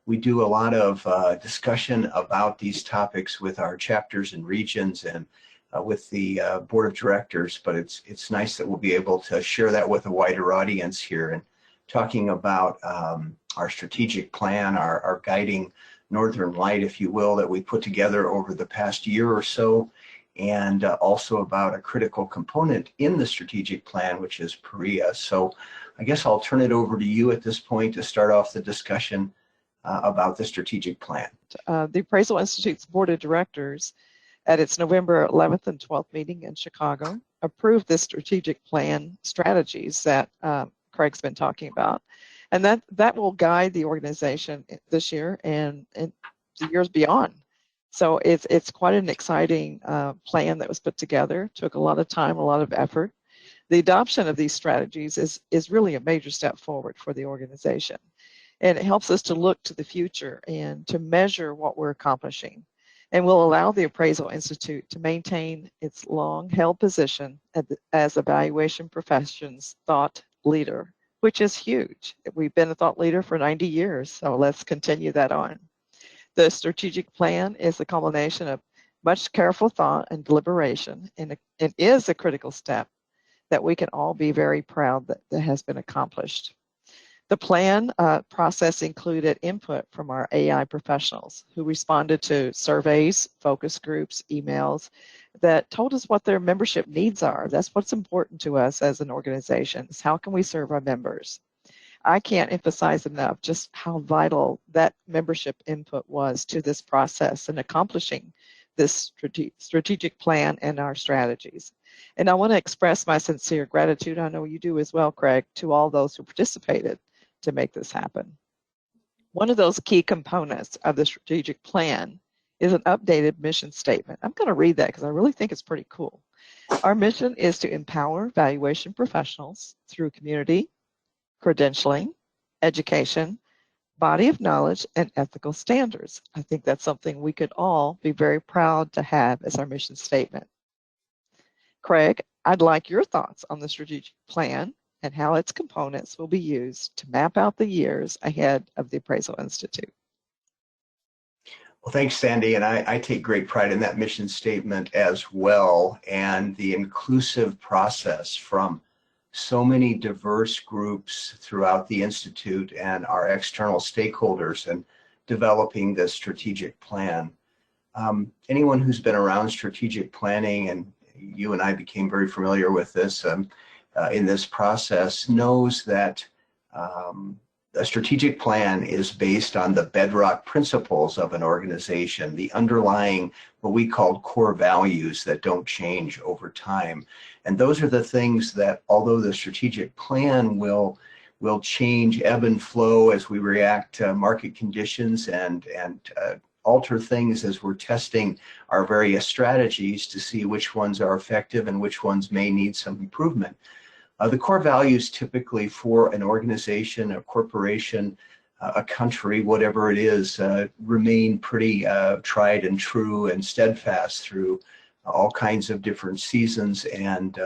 we do a lot of discussion about these topics with our chapters and regions and with the board of directors, but it's nice that we'll be able to share that with a wider audience here and talking about our strategic plan, our guiding northern light, if you will, that we put together over the past year or so, and also about a critical component in the strategic plan, which is PERIA. So I guess I'll turn it over to you at this point to start off the discussion about the strategic plan. The Appraisal Institute's Board of Directors at its November 11th and 12th meeting in Chicago approved this strategic plan strategies that Craig's been talking about. And that will guide the organization this year and the years beyond. So it's quite an exciting plan that was put together. Took a lot of time, a lot of effort. The adoption of these strategies is really a major step forward for the organization. And it helps us to look to the future and to measure what we're accomplishing. And will allow the Appraisal Institute to maintain its long-held position as evaluation profession's thought leader, which is huge. We've been a thought leader for 90 years, so let's continue that on. The strategic plan is a culmination of much careful thought and deliberation, and it is a critical step that we can all be very proud that has been accomplished. The plan process included input from our AI professionals who responded to surveys, focus groups, emails that told us what their membership needs are. That's what's important to us as an organization, is how can we serve our members? I can't emphasize enough just how vital that membership input was to this process and accomplishing this strategic plan and our strategies. And I want to express my sincere gratitude, I know you do as well, Craig, to all those who participated to make this happen. One of those key components of the strategic plan is an updated mission statement. I'm going to read that because I really think it's pretty cool. Our mission is to empower valuation professionals through community, credentialing, education, body of knowledge, and ethical standards. I think that's something we could all be very proud to have as our mission statement. Craig, I'd like your thoughts on the strategic plan and how its components will be used to map out the years ahead of the Appraisal Institute. Well, thanks, Sandy, and I take great pride in that mission statement as well, and the inclusive process from so many diverse groups throughout the Institute and our external stakeholders in developing this strategic plan. Anyone who's been around strategic planning, and you and I became very familiar with this in this process, knows that a strategic plan is based on the bedrock principles of an organization, the underlying, what we call core values that don't change over time. And those are the things that, although the strategic plan will change, ebb and flow as we react to market conditions and alter things as we're testing our various strategies to see which ones are effective and which ones may need some improvement. The core values typically for an organization, a corporation, a country, whatever it is, remain pretty tried and true and steadfast through all kinds of different seasons and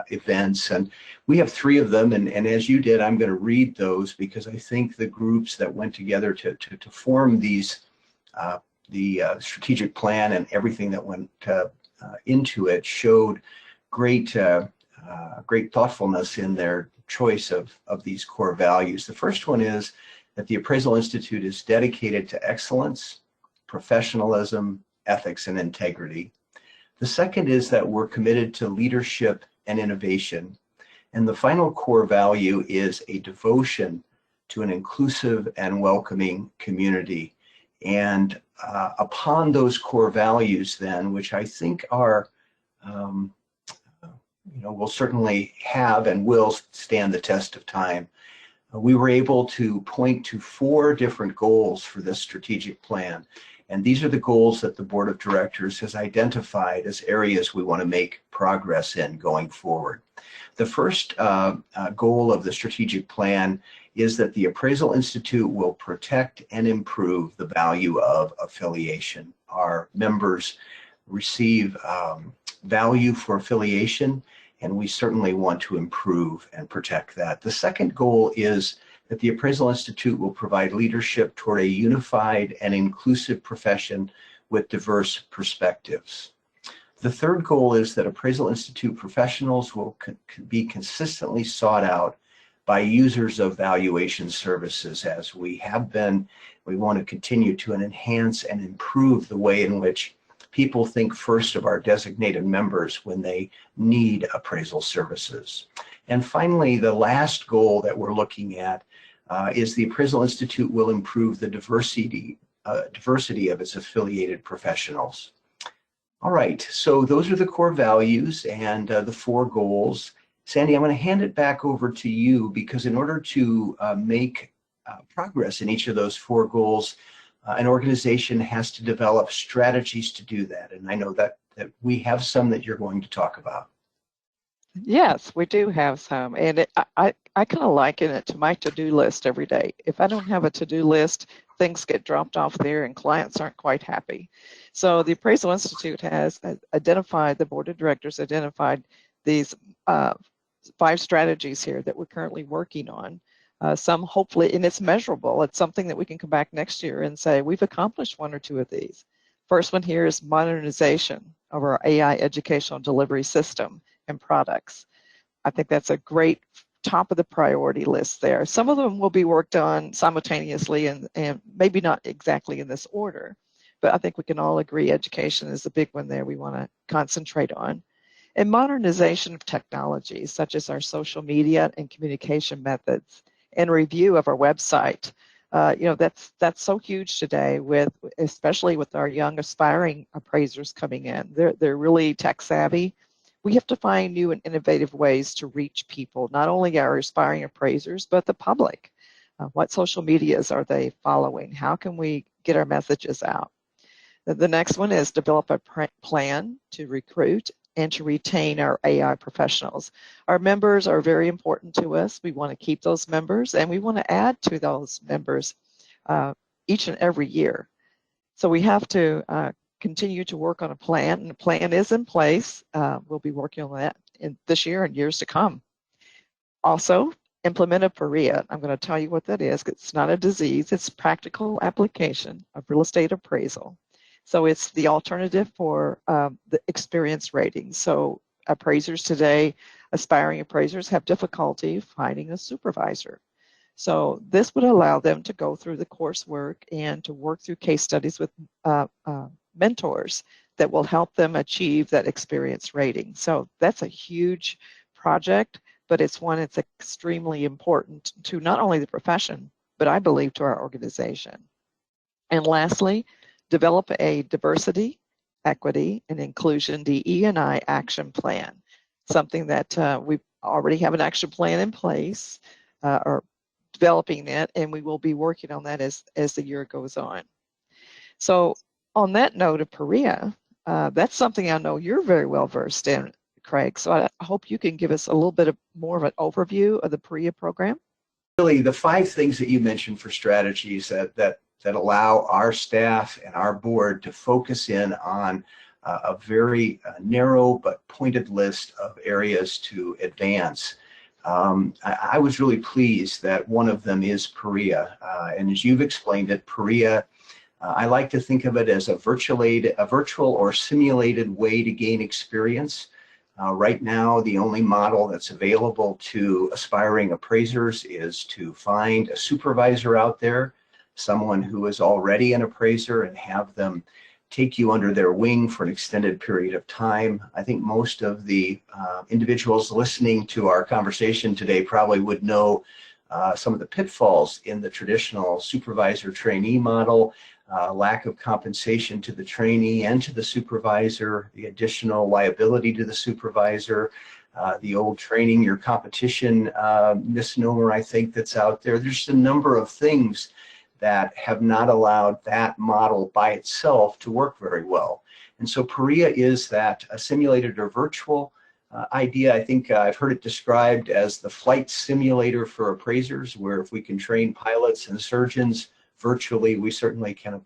events. And we have 3 of them, and as you did, I'm going to read those because I think the groups that went together to form these, the strategic plan and everything that went into it showed great thoughtfulness in their choice of these core values. The first one is that the Appraisal Institute is dedicated to excellence, professionalism, ethics, and integrity. The second is that we're committed to leadership and innovation. And the final core value is a devotion to an inclusive and welcoming community. And upon those core values then, which I think are will certainly have and will stand the test of time. We were able to point to 4 different goals for this strategic plan. And these are the goals that the Board of Directors has identified as areas we want to make progress in going forward. The first goal of the strategic plan is that the Appraisal Institute will protect and improve the value of affiliation. Our members receive value for affiliation, and we certainly want to improve and protect that. The second goal is that the Appraisal Institute will provide leadership toward a unified and inclusive profession with diverse perspectives. The third goal is that Appraisal Institute professionals will be consistently sought out by users of valuation services, as we have been. We want to continue to enhance and improve the way in which people think first of our designated members when they need appraisal services. And finally, the last goal that we're looking at is the Appraisal Institute will improve the diversity of its affiliated professionals. All right, so those are the core values and the 4 goals. Sandy, I'm going to hand it back over to you, because in order to make progress in each of those 4 goals, an organization has to develop strategies to do that. And I know that we have some that you're going to talk about. Yes, we do have some, and I kind of liken it to my to-do list every day. If I don't have a to-do list, things get dropped off there and clients aren't quite happy. So the Appraisal Institute has identified, the board of directors identified these 5 strategies here that we're currently working on. Some hopefully, and it's measurable. It's something that we can come back next year and say, we've accomplished 1 or 2 of these. First one here is modernization of our AI educational delivery system and products. I think that's a great top of the priority list there. Some of them will be worked on simultaneously and maybe not exactly in this order, but I think we can all agree education is a big one there we want to concentrate on. And modernization of technologies such as our social media and communication methods, and review of our website. That's so huge today, especially with our young aspiring appraisers coming in. They're really tech savvy. We have to find new and innovative ways to reach people, not only our aspiring appraisers, but the public. What social medias are they following? How can we get our messages out? The next one is develop a plan to recruit and to retain our AI professionals. Our members are very important to us. We want to keep those members, and we want to add to those members each and every year. So we have to continue to work on a plan, and the plan is in place. We'll be working on that in this year and years to come. Also, implement a PERIA. I'm going to tell you what that is. It's not a disease. It's practical application of real estate appraisal. So it's the alternative for the experience rating. So appraisers today, aspiring appraisers, have difficulty finding a supervisor. So this would allow them to go through the coursework and to work through case studies with mentors that will help them achieve that experience rating. So that's a huge project, but it's one that's extremely important to not only the profession, but I believe to our organization. And lastly, develop a diversity, equity, and inclusion DE&I action plan, something that we already have an action plan in place, or developing it, and we will be working on that as the year goes on. So on that note of PERIA, that's something I know you're very well versed in, Craig, so I hope you can give us a little bit more of an overview of the PERIA program. Really, the 5 things that you mentioned for strategies that allow our staff and our board to focus in on a very narrow but pointed list of areas to advance. I was really pleased that one of them is PERIA, and as you've explained it, PERIA, I like to think of it as a virtual or simulated way to gain experience. Right now, the only model that's available to aspiring appraisers is to find a supervisor out there, someone who is already an appraiser, and have them take you under their wing for an extended period of time. I think most of the individuals listening to our conversation today probably would know some of the pitfalls in the traditional supervisor trainee model, lack of compensation to the trainee and to the supervisor, the additional liability to the supervisor, the old training your competition misnomer, I think, that's out there. There's a number of things that have not allowed that model by itself to work very well. And so PERIA is that a simulated or virtual idea. I think I've heard it described as the flight simulator for appraisers, where if we can train pilots and surgeons virtually, we certainly can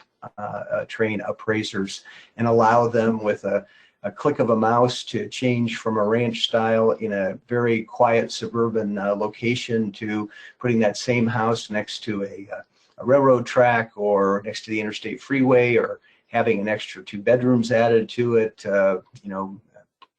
train appraisers and allow them with a a click of a mouse to change from a ranch style in a very quiet suburban location to putting that same house next to a railroad track or next to the interstate freeway, or having an extra 2 bedrooms added to it,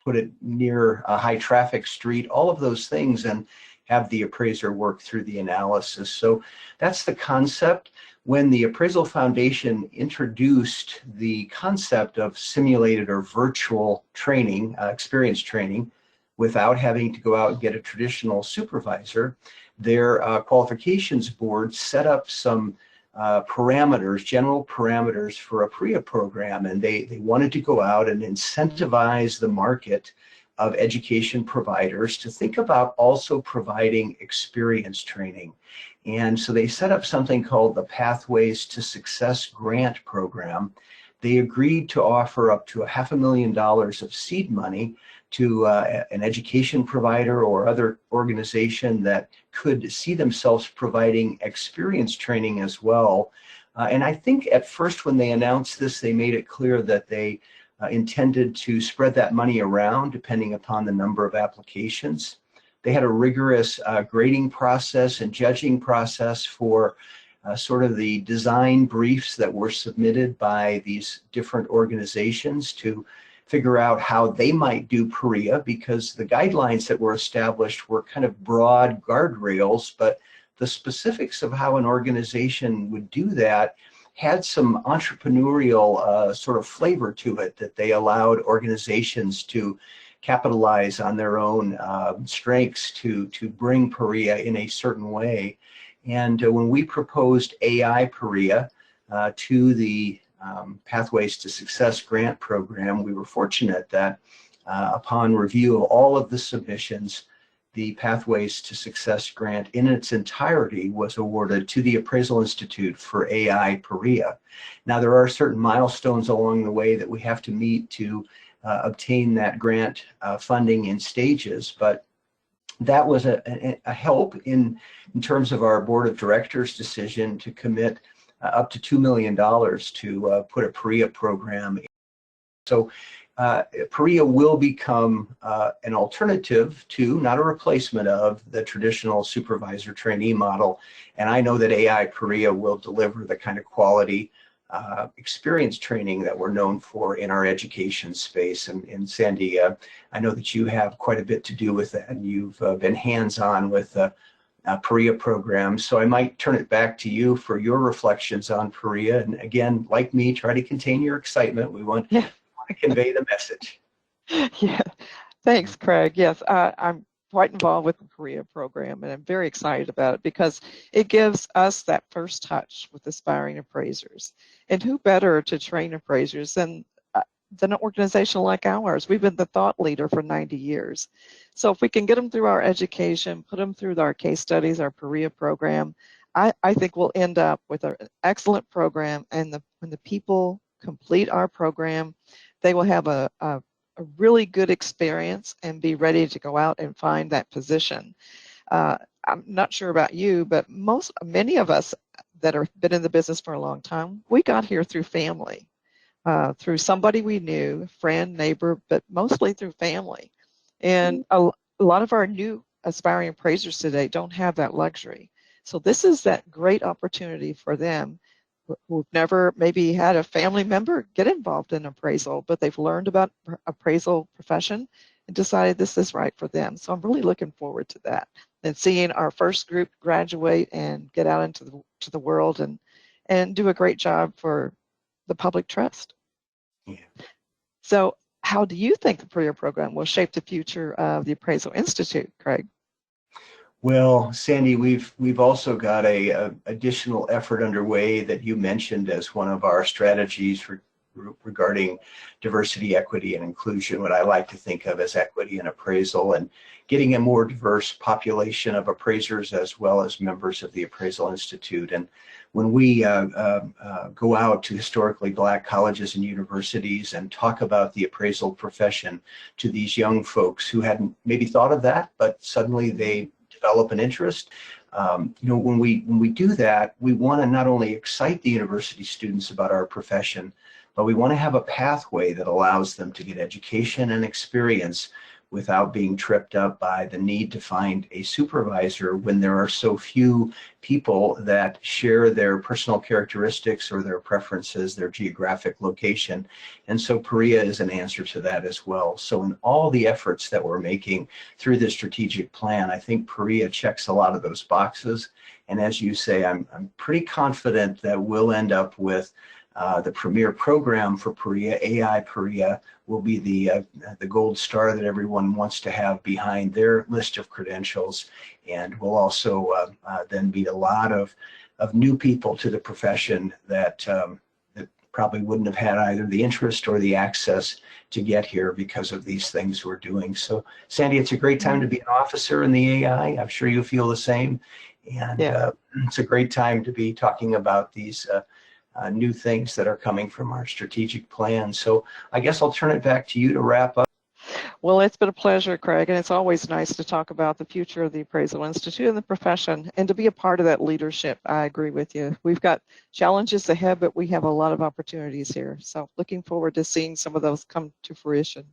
put it near a high traffic street, all of those things, and have the appraiser work through the analysis. So that's the concept. When the Appraisal Foundation introduced the concept of simulated or virtual training, experience training, without having to go out and get a traditional supervisor, their qualifications board set up some parameters, general parameters for a PERIA program, and they wanted to go out and incentivize the market of education providers to think about also providing experience training. And so they set up something called the Pathways to Success Grant Program. They agreed to offer up to $500,000 of seed money to an education provider or other organization that could see themselves providing experience training as well. And I think at first when they announced this, they made it clear that they intended to spread that money around depending upon the number of applications. They had a rigorous grading process and judging process for sort of the design briefs that were submitted by these different organizations to figure out how they might do PERIA, because the guidelines that were established were kind of broad guardrails, but the specifics of how an organization would do that had some entrepreneurial sort of flavor to it, that they allowed organizations to capitalize on their own strengths to bring PERIA in a certain way. And when we proposed AI PAREA to the Pathways to Success grant program, we were fortunate that upon review of all of the submissions, the Pathways to Success grant in its entirety was awarded to the Appraisal Institute for AI PAREA. Now, there are certain milestones along the way that we have to meet to obtain that grant funding in stages, but that was a help in terms of our board of directors decision to commit up to $2 million to put a PERIA program in. So PERIA will become an alternative to, not a replacement of, the traditional supervisor trainee model. And I know that AI PAREA will deliver the kind of quality experience training that we're known for in our education space. And Sandy, I know that you have quite a bit to do with that, and you've been hands-on with PERIA programs. So I might turn it back to you for your reflections on PERIA. And again, like me, try to contain your excitement. We want to convey the message. Yeah, thanks, Craig. Yes, I'm quite involved with the PERIA program, and I'm very excited about it because it gives us that first touch with aspiring appraisers. And who better to train appraisers than an organization like ours? We've been the thought leader for 90 years. So if we can get them through our education, put them through our case studies, our PERIA program, I think we'll end up with an excellent program. And when the people complete our program, they will have a really good experience and be ready to go out and find that position. I'm not sure about you, but many of us that have been in the business for a long time, we got here through family, through somebody we knew, friend, neighbor, but mostly through family. And a lot of our new aspiring appraisers today don't have that luxury. So this is that great opportunity for them who've never maybe had a family member get involved in appraisal, but they've learned about appraisal profession and decided this is right for them. So I'm really looking forward to that and seeing our first group graduate and get out into the world and do a great job for the public trust. Yeah. So how do you think the PERIA program will shape the future of the Appraisal Institute, Craig? Well, Sandy, we've also got a additional effort underway that you mentioned as one of our strategies regarding diversity, equity, and inclusion, what I like to think of as equity and appraisal, and getting a more diverse population of appraisers as well as members of the Appraisal Institute. And when we go out to historically Black colleges and universities and talk about the appraisal profession to these young folks who hadn't maybe thought of that, but suddenly they develop an interest. When we do that, we want to not only excite the university students about our profession, but we want to have a pathway that allows them to get education and experience without being tripped up by the need to find a supervisor when there are so few people that share their personal characteristics or their preferences, their geographic location. And so PERIA is an answer to that as well. So in all the efforts that we're making through this strategic plan, I think PERIA checks a lot of those boxes. And as you say, I'm pretty confident that we'll end up with the premier program for PERIA. AI PAREA will be the gold star that everyone wants to have behind their list of credentials, and we'll also then meet a lot of new people to the profession that that probably wouldn't have had either the interest or the access to get here because of these things we're doing. So, Sandy, it's a great time to be an officer in the AI. I'm sure you feel the same, and it's a great time to be talking about these new things that are coming from our strategic plan. So I guess I'll turn it back to you to wrap up. Well, it's been a pleasure, Craig, and it's always nice to talk about the future of the Appraisal Institute and the profession and to be a part of that leadership. I agree with you. We've got challenges ahead, but we have a lot of opportunities here. So looking forward to seeing some of those come to fruition.